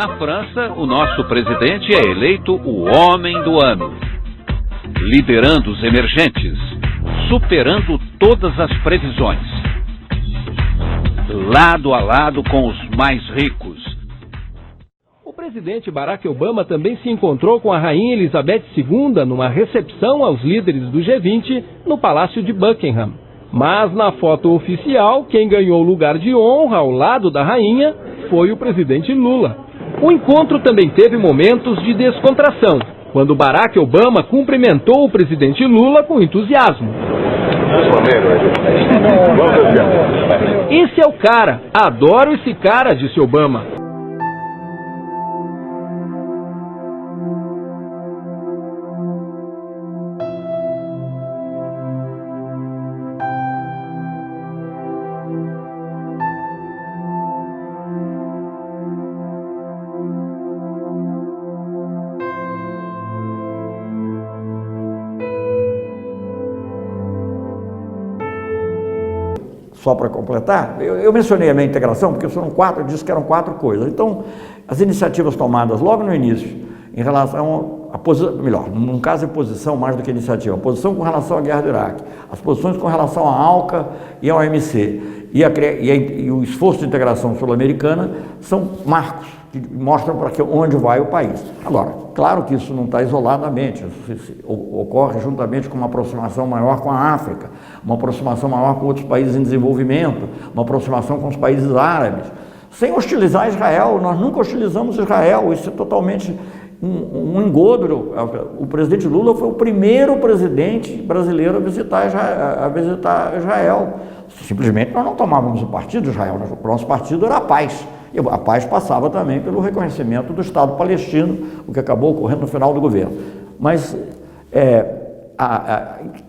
Na França, o nosso presidente é eleito o homem do ano, liderando os emergentes, superando todas as previsões, lado a lado com os mais ricos. O presidente Barack Obama também se encontrou com a rainha Elizabeth II numa recepção aos líderes do G20 no Palácio de Buckingham. Mas na foto oficial, quem ganhou o lugar de honra ao lado da rainha foi o presidente Lula. O encontro também teve momentos de descontração, quando Barack Obama cumprimentou o presidente Lula com entusiasmo. Esse é o cara, adoro esse cara, disse Obama. Só para completar, eu mencionei a minha integração porque foram eu disse que eram 4 coisas. Então, as iniciativas tomadas logo no início, em relação a posição, melhor, num caso é posição mais do que iniciativa, a posição com relação à guerra do Iraque, as posições com relação à ALCA e ao OMC, e o esforço de integração sul-americana são marcos que mostram para onde vai o país. Agora, claro que isso não está isoladamente, isso ocorre juntamente com uma aproximação maior com a África, uma aproximação maior com outros países em desenvolvimento, uma aproximação com os países árabes, sem hostilizar Israel. Nós nunca hostilizamos Israel, isso é totalmente um engodo. O presidente Lula foi o primeiro presidente brasileiro a visitar Israel. Simplesmente nós não tomávamos o partido de Israel, o nosso partido era a paz. E a paz passava também pelo reconhecimento do Estado palestino, o que acabou ocorrendo no final do governo. Mas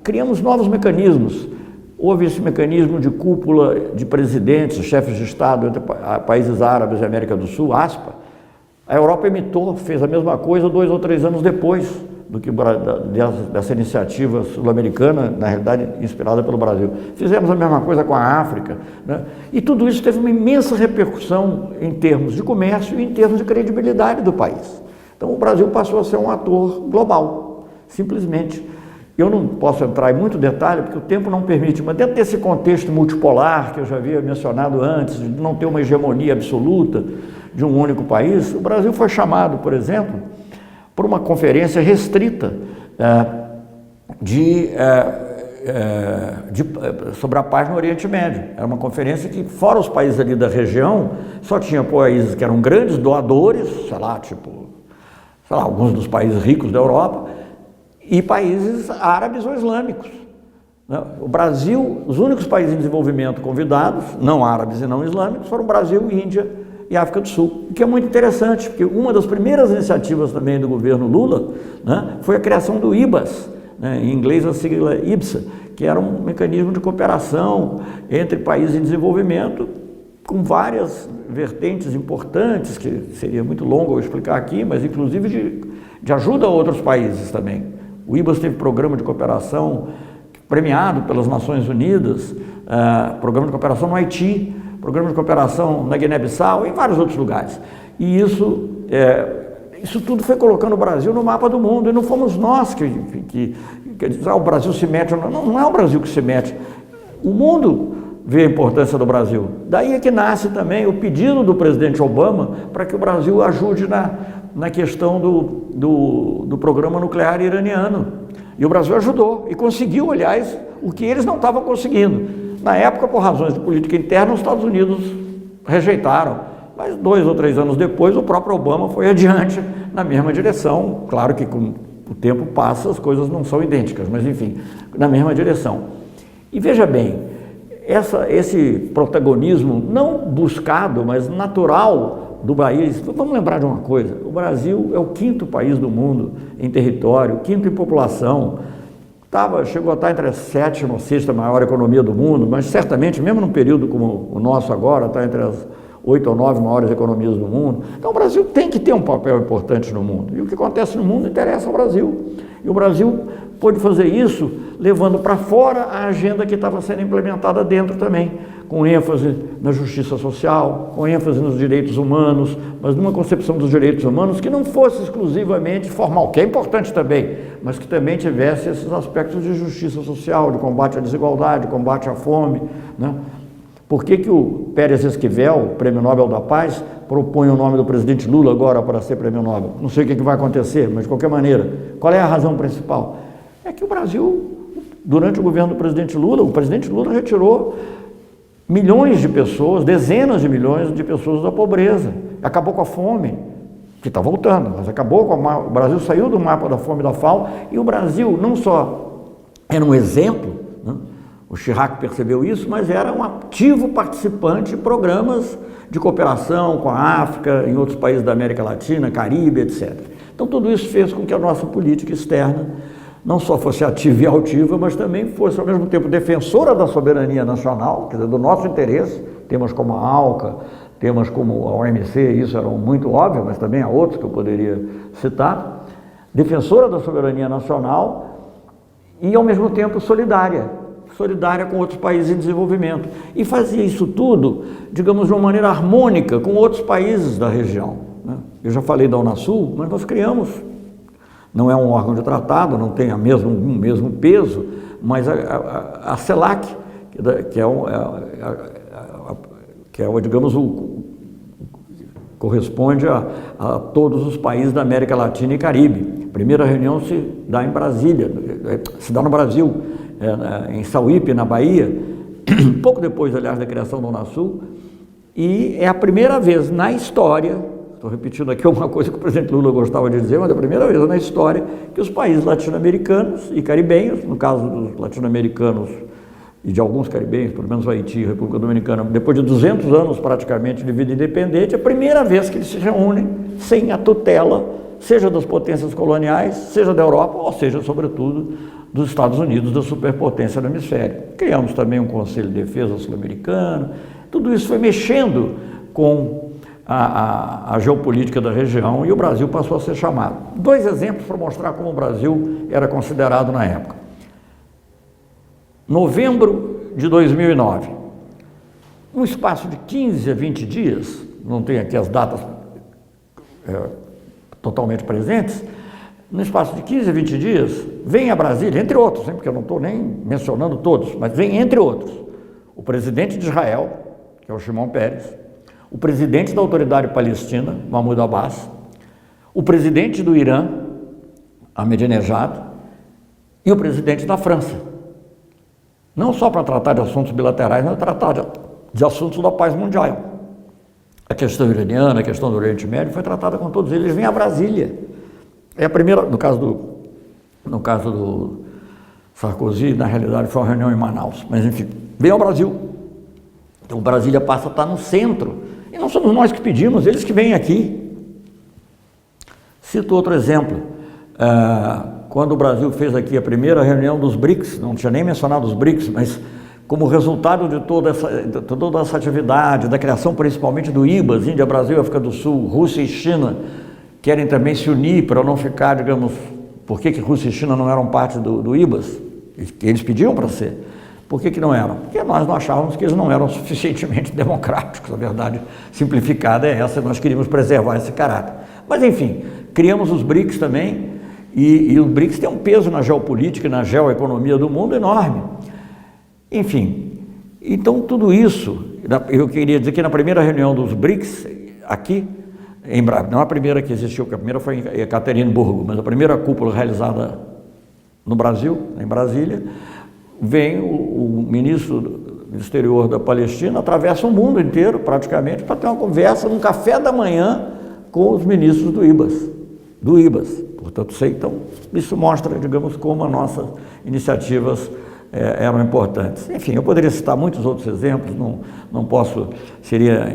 criamos novos mecanismos. Houve esse mecanismo de cúpula de presidentes, chefes de Estado entre países árabes e América do Sul, ASPA. A Europa imitou, fez a mesma coisa 2 ou 3 anos depois dessa iniciativa sul-americana, na realidade inspirada pelo Brasil. Fizemos a mesma coisa com a África, né? E tudo isso teve uma imensa repercussão em termos de comércio e em termos de credibilidade do país. Então o Brasil passou a ser um ator global, simplesmente. Eu não posso entrar em muito detalhe, porque o tempo não permite, mas dentro desse contexto multipolar que eu já havia mencionado antes, de não ter uma hegemonia absoluta de um único país, o Brasil foi chamado, por exemplo, por uma conferência restrita sobre a paz no Oriente Médio. Era uma conferência que, fora os países ali da região, só tinha países que eram grandes doadores, alguns dos países ricos da Europa, e países árabes ou islâmicos. O Brasil, os únicos países em desenvolvimento convidados, não árabes e não islâmicos, foram Brasil, Índia e África do Sul, o que é muito interessante, porque uma das primeiras iniciativas também do governo Lula, né, foi a criação do IBAS, né, em inglês a sigla IBSA, que era um mecanismo de cooperação entre países em desenvolvimento, com várias vertentes importantes, que seria muito longo eu explicar aqui, mas inclusive de ajuda a outros países também. O IBAS teve programa de cooperação premiado pelas Nações Unidas, programa de cooperação no Haiti, programa de cooperação na Guiné-Bissau e em vários outros lugares. E isso tudo foi colocando o Brasil no mapa do mundo, e não fomos nós que o Brasil se mete, não é o Brasil que se mete, o mundo vê a importância do Brasil. Daí é que nasce também o pedido do presidente Obama para que o Brasil ajude na questão do programa nuclear iraniano. E o Brasil ajudou, e conseguiu, aliás, o que eles não estavam conseguindo. Na época, por razões de política interna, os Estados Unidos rejeitaram, mas 2 ou 3 anos depois, o próprio Obama foi adiante na mesma direção. Claro que com o tempo passa, as coisas não são idênticas, mas enfim, na mesma direção. E veja bem, esse protagonismo não buscado, mas natural do país. Vamos lembrar de uma coisa: o Brasil é o 5º país do mundo em território, 5º em população. Chegou a estar entre a 7ª ou 6ª maior economia do mundo, mas certamente, mesmo num período como o nosso agora, está entre as 8 ou 9 maiores economias do mundo. Então o Brasil tem que ter um papel importante no mundo. E o que acontece no mundo interessa ao Brasil. E o Brasil pôde fazer isso levando para fora a agenda que estava sendo implementada dentro também, com ênfase na justiça social, com ênfase nos direitos humanos, mas numa concepção dos direitos humanos que não fosse exclusivamente formal, que é importante também, mas que também tivesse esses aspectos de justiça social, de combate à desigualdade, de combate à fome, né? Por que o Pérez Esquivel, Prêmio Nobel da Paz, propõe o nome do presidente Lula agora para ser Prêmio Nobel? Não sei o que vai acontecer, mas de qualquer maneira, qual é a razão principal? É que o Brasil, durante o governo do presidente Lula, o presidente Lula retirou milhões de pessoas, dezenas de milhões de pessoas da pobreza, acabou com a fome, que está voltando, mas acabou com o Brasil saiu do mapa da fome e da FAO, e o Brasil não só era um exemplo, né? O Chirac percebeu isso, mas era um ativo participante de programas de cooperação com a África, em outros países da América Latina, Caribe, etc. Então tudo isso fez com que a nossa política externa não só fosse ativa e altiva, mas também fosse ao mesmo tempo defensora da soberania nacional, quer dizer, do nosso interesse, temas como a ALCA, temas como a OMC, isso era muito óbvio, mas também há outros que eu poderia citar, defensora da soberania nacional e ao mesmo tempo solidária com outros países em desenvolvimento. E fazia isso tudo, digamos, de uma maneira harmônica com outros países da região, né? Eu já falei da Unasul, mas nós criamos, não é um órgão de tratado, não tem o mesmo peso, mas a CELAC, digamos, corresponde a todos os países da América Latina e Caribe. A primeira reunião se dá em Brasília, se dá no Brasil, em Sauípe, na Bahia, pouco depois, aliás, da criação da Unasul, e é a primeira vez na história, estou repetindo aqui uma coisa que o presidente Lula gostava de dizer, mas é a primeira vez na história que os países latino-americanos e caribenhos, no caso dos latino-americanos e de alguns caribenhos, pelo menos o Haiti e a República Dominicana, depois de 200 anos praticamente de vida independente, é a primeira vez que eles se reúnem sem a tutela, seja das potências coloniais, seja da Europa, ou seja, sobretudo, dos Estados Unidos, da superpotência do hemisfério. Criamos também um Conselho de Defesa sul-americano, tudo isso foi mexendo com a geopolítica da região e o Brasil passou a ser chamado. 2 exemplos para mostrar como o Brasil era considerado na época. Novembro de 2009, um espaço de 15 a 20 dias, não tem aqui as datas totalmente presentes, no espaço de 15 a 20 dias, vem a Brasília, entre outros, porque eu não estou nem mencionando todos, mas vem entre outros, o presidente de Israel, que é o Shimon Peres, o presidente da Autoridade Palestina, Mahmoud Abbas, o presidente do Irã, Ahmadinejad, e o presidente da França. Não só para tratar de assuntos bilaterais, mas tratar de assuntos da paz mundial. A questão iraniana, a questão do Oriente Médio foi tratada com todos eles. Eles vêm a Brasília. É a primeira, no caso do Sarkozy, na realidade foi uma reunião em Manaus, mas enfim, vem ao Brasil. Então Brasília passa a estar no centro, e não somos nós que pedimos, eles que vêm aqui. Cito outro exemplo, quando o Brasil fez aqui a primeira reunião dos BRICS, não tinha nem mencionado os BRICS, mas como resultado de toda essa atividade, da criação principalmente do IBAS, Índia, Brasil, África do Sul, Rússia e China, querem também se unir para não ficar, digamos, por que Rússia e China não eram parte do IBAS? Eles pediam para ser. Por que não eram? Porque nós não achávamos que eles não eram suficientemente democráticos, a verdade simplificada é essa, nós queríamos preservar esse caráter. Mas enfim, criamos os BRICS também, e os BRICS têm um peso na geopolítica e na geoeconomia do mundo enorme. Enfim, então tudo isso, eu queria dizer que na primeira reunião dos BRICS, aqui, não a primeira que existiu, porque a primeira foi em Ekaterimburgo, mas a primeira cúpula realizada no Brasil, em Brasília, vem o ministro do exterior da Palestina, atravessa o mundo inteiro praticamente para ter uma conversa num café da manhã com os ministros do IBAS. Portanto, então, isso mostra, digamos, como as nossas iniciativas eram importantes. Enfim, eu poderia citar muitos outros exemplos, não posso, seria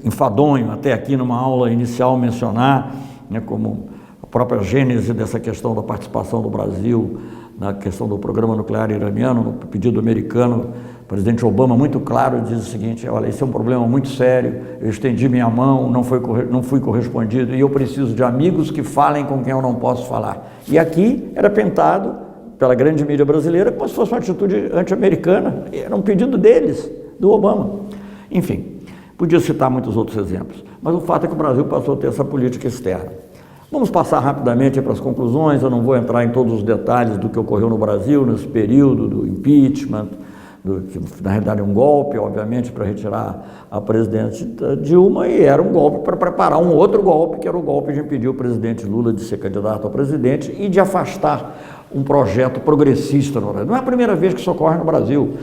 enfadonho até aqui numa aula inicial mencionar, né, como a própria gênese dessa questão da participação do Brasil na questão do programa nuclear iraniano, no pedido americano. O presidente Obama, muito claro, diz o seguinte: olha, esse é um problema muito sério, eu estendi minha mão, não fui correspondido, e eu preciso de amigos que falem com quem eu não posso falar. E aqui era pintado pela grande mídia brasileira como se fosse uma atitude anti-americana, era um pedido deles, do Obama. Enfim, podia citar muitos outros exemplos, mas o fato é que o Brasil passou a ter essa política externa. Vamos passar rapidamente para as conclusões, eu não vou entrar em todos os detalhes do que ocorreu no Brasil nesse período do impeachment, que na realidade é um golpe, obviamente, para retirar a presidente Dilma, e era um golpe para preparar um outro golpe, que era o golpe de impedir o presidente Lula de ser candidato a presidente e de afastar um projeto progressista no Brasil. Não é a primeira vez que isso ocorre no Brasil.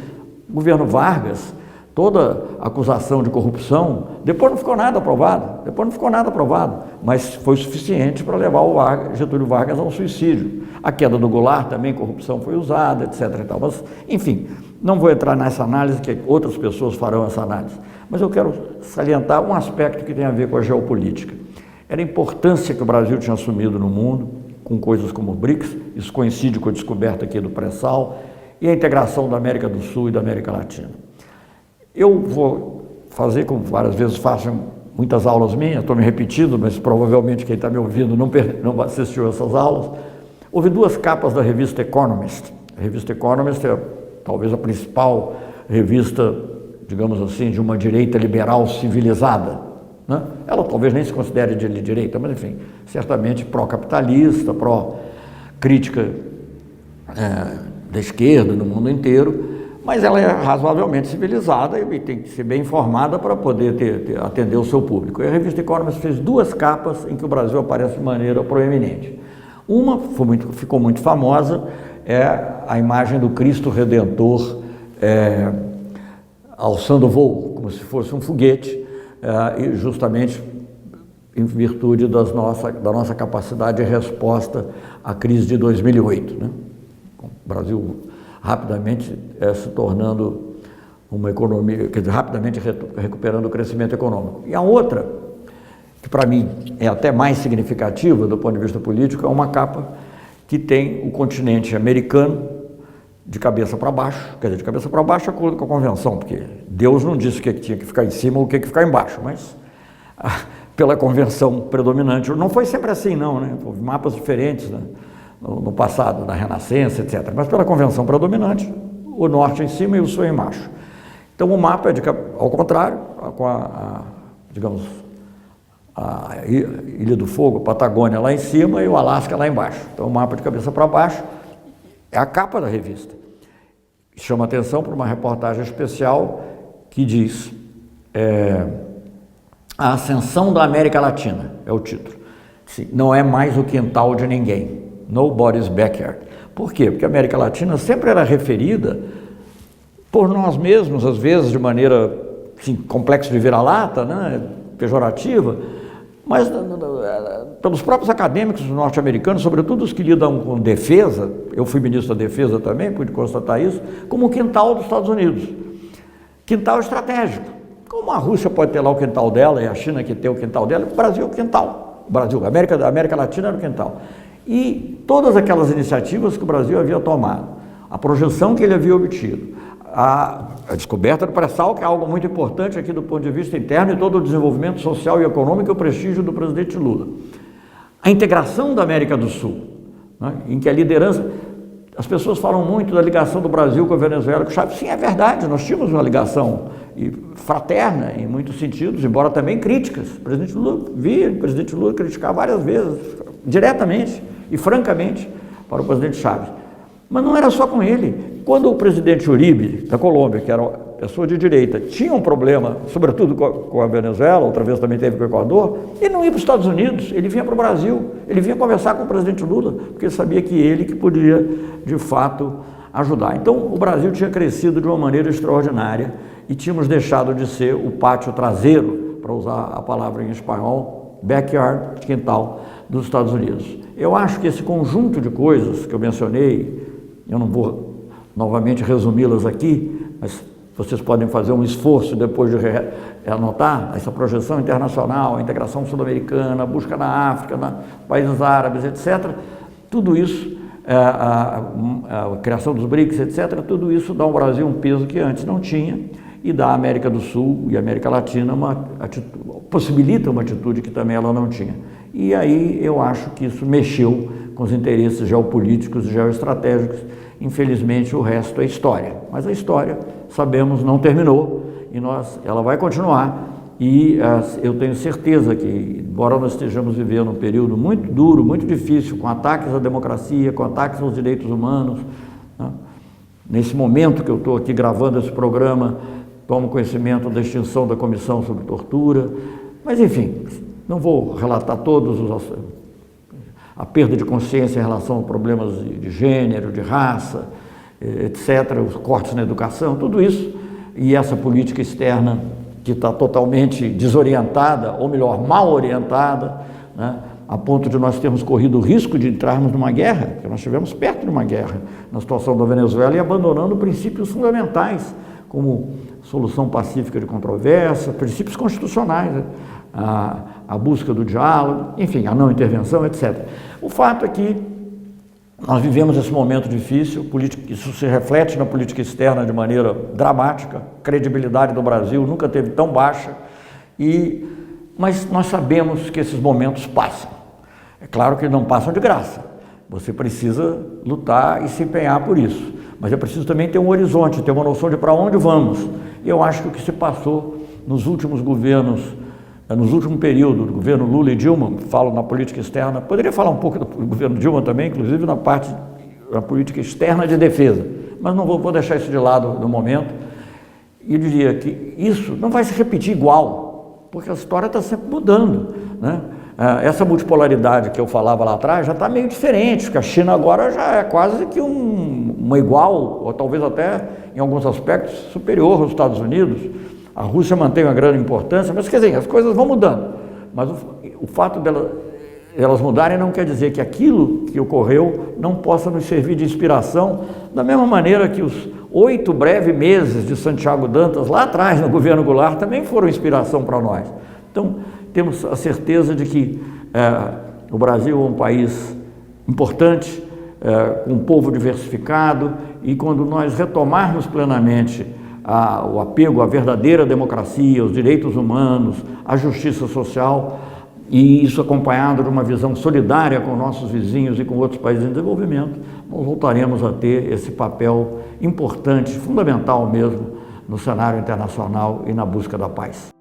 O governo Vargas, toda acusação de corrupção, depois não ficou nada aprovado, mas foi suficiente para levar o Getúlio Vargas a um suicídio. A queda do Goulart também, corrupção foi usada, etc. e tal. Mas, enfim, não vou entrar nessa análise, que outras pessoas farão essa análise, mas eu quero salientar um aspecto que tem a ver com a geopolítica. Era a importância que o Brasil tinha assumido no mundo, com coisas como o BRICS, isso coincide com a descoberta aqui do pré-sal, e a integração da América do Sul e da América Latina. Eu vou fazer, como várias vezes faço em muitas aulas minhas, estou me repetindo, mas provavelmente quem está me ouvindo não assistiu a essas aulas. Houve duas capas da revista Economist. A revista Economist é talvez a principal revista, digamos assim, de uma direita liberal civilizada, né? Ela talvez nem se considere de direita, mas enfim, certamente pró-capitalista, pró-crítica da esquerda no mundo inteiro, mas ela é razoavelmente civilizada e tem que ser bem informada para poder atender o seu público. E a revista Economist fez duas capas em que o Brasil aparece de maneira proeminente. Uma ficou muito famosa, é a imagem do Cristo Redentor alçando voo, como se fosse um foguete, e justamente em virtude da nossa capacidade de resposta à crise de 2008, né? O Brasil rapidamente se tornando uma economia, quer dizer, rapidamente recuperando o crescimento econômico. E a outra, que para mim é até mais significativa do ponto de vista político, é uma capa que tem o continente americano de cabeça para baixo, quer dizer, de cabeça para baixo de acordo com a convenção, porque Deus não disse o que tinha que ficar em cima ou o que ficar embaixo, mas pela convenção predominante, não foi sempre assim não, né? Houve mapas diferentes, né? No passado, na Renascença, etc. Mas pela convenção predominante, o norte em cima e o sul embaixo. Então o mapa é ao contrário, com digamos, a Ilha do Fogo, a Patagônia lá em cima e o Alasca lá embaixo. Então o mapa de cabeça para baixo é a capa da revista. Chama atenção para uma reportagem especial que diz A Ascensão da América Latina, é o título. Não é mais o quintal de ninguém. Nobody's backyard. Por quê? Porque a América Latina sempre era referida por nós mesmos, às vezes de maneira assim, complexo de vira-lata, né, pejorativa, mas pelos próprios acadêmicos norte-americanos, sobretudo os que lidam com defesa, eu fui ministro da Defesa também, pude constatar isso, como o quintal dos Estados Unidos. Quintal estratégico. Como a Rússia pode ter lá o quintal dela e a China que tem o quintal dela, o Brasil é o quintal. O Brasil, a América Latina era o quintal. E todas aquelas iniciativas que o Brasil havia tomado, a projeção que ele havia obtido, a descoberta do pré-sal, que é algo muito importante aqui do ponto de vista interno, e todo o desenvolvimento social e econômico e o prestígio do presidente Lula. A integração da América do Sul, né, em que a liderança... As pessoas falam muito da ligação do Brasil com a Venezuela, com o Chávez. Sim, é verdade, nós tínhamos uma ligação fraterna em muitos sentidos, embora também críticas. O presidente Lula criticar várias vezes, diretamente e francamente, para o presidente Chávez. Mas não era só com ele. Quando o presidente Uribe, da Colômbia, que era uma pessoa de direita, tinha um problema, sobretudo com a Venezuela, outra vez também teve com o Equador, ele não ia para os Estados Unidos, ele vinha para o Brasil, ele vinha conversar com o presidente Lula, porque ele sabia que ele que podia, de fato, ajudar. Então, o Brasil tinha crescido de uma maneira extraordinária e tínhamos deixado de ser o pátio traseiro, para usar a palavra em espanhol, backyard, quintal, dos Estados Unidos. Eu acho que esse conjunto de coisas que eu mencionei, eu não vou novamente resumi-las aqui, mas vocês podem fazer um esforço depois de anotar essa projeção internacional, a integração sul-americana, a busca na África, nos países árabes, etc. Tudo isso, a criação dos BRICS, etc., tudo isso dá ao Brasil um peso que antes não tinha e dá à América do Sul e à América Latina possibilita uma atitude que também ela não tinha. E aí eu acho que isso mexeu com os interesses geopolíticos e geoestratégicos. Infelizmente, o resto é história. Mas a história, sabemos, não terminou. ela vai continuar. E eu tenho certeza que, embora nós estejamos vivendo um período muito duro, muito difícil, com ataques à democracia, com ataques aos direitos humanos, né? Nesse momento que eu estou aqui gravando esse programa, tomo conhecimento da extinção da Comissão sobre Tortura, mas enfim, não vou relatar a perda de consciência em relação a problemas de gênero, de raça, etc., os cortes na educação, tudo isso, e essa política externa que está totalmente desorientada, ou melhor, mal orientada, né, a ponto de nós termos corrido o risco de entrarmos numa guerra, porque nós estivemos perto de uma guerra na situação da Venezuela e abandonando princípios fundamentais, como solução pacífica de controvérsia, princípios constitucionais, né, a busca do diálogo, enfim, a não intervenção, etc. O fato é que nós vivemos esse momento difícil, isso se reflete na política externa de maneira dramática, a credibilidade do Brasil nunca teve tão baixa, mas nós sabemos que esses momentos passam. É claro que não passam de graça, você precisa lutar e se empenhar por isso, mas é preciso também ter um horizonte, ter uma noção de para onde vamos. E eu acho que o que se passou nos últimos governos, nos últimos períodos do governo Lula e Dilma, falo na política externa, poderia falar um pouco do governo Dilma também, inclusive na parte da política externa de defesa, mas não vou deixar isso de lado no momento. E eu diria que isso não vai se repetir igual, porque a história está sempre mudando, né? Essa multipolaridade que eu falava lá atrás já está meio diferente, porque a China agora já é quase que uma igual, ou talvez até em alguns aspectos superior aos Estados Unidos. A Rússia mantém uma grande importância, mas quer dizer, as coisas vão mudando. Mas o fato delas mudarem não quer dizer que aquilo que ocorreu não possa nos servir de inspiração, da mesma maneira que os 8 breves meses de Santiago Dantas, lá atrás no governo Goulart, também foram inspiração para nós. Então, temos a certeza de que o Brasil é um país importante, com um povo diversificado, e quando nós retomarmos plenamente o apego à verdadeira democracia, aos direitos humanos, à justiça social, e isso acompanhado de uma visão solidária com nossos vizinhos e com outros países em desenvolvimento, nós voltaremos a ter esse papel importante, fundamental mesmo, no cenário internacional e na busca da paz.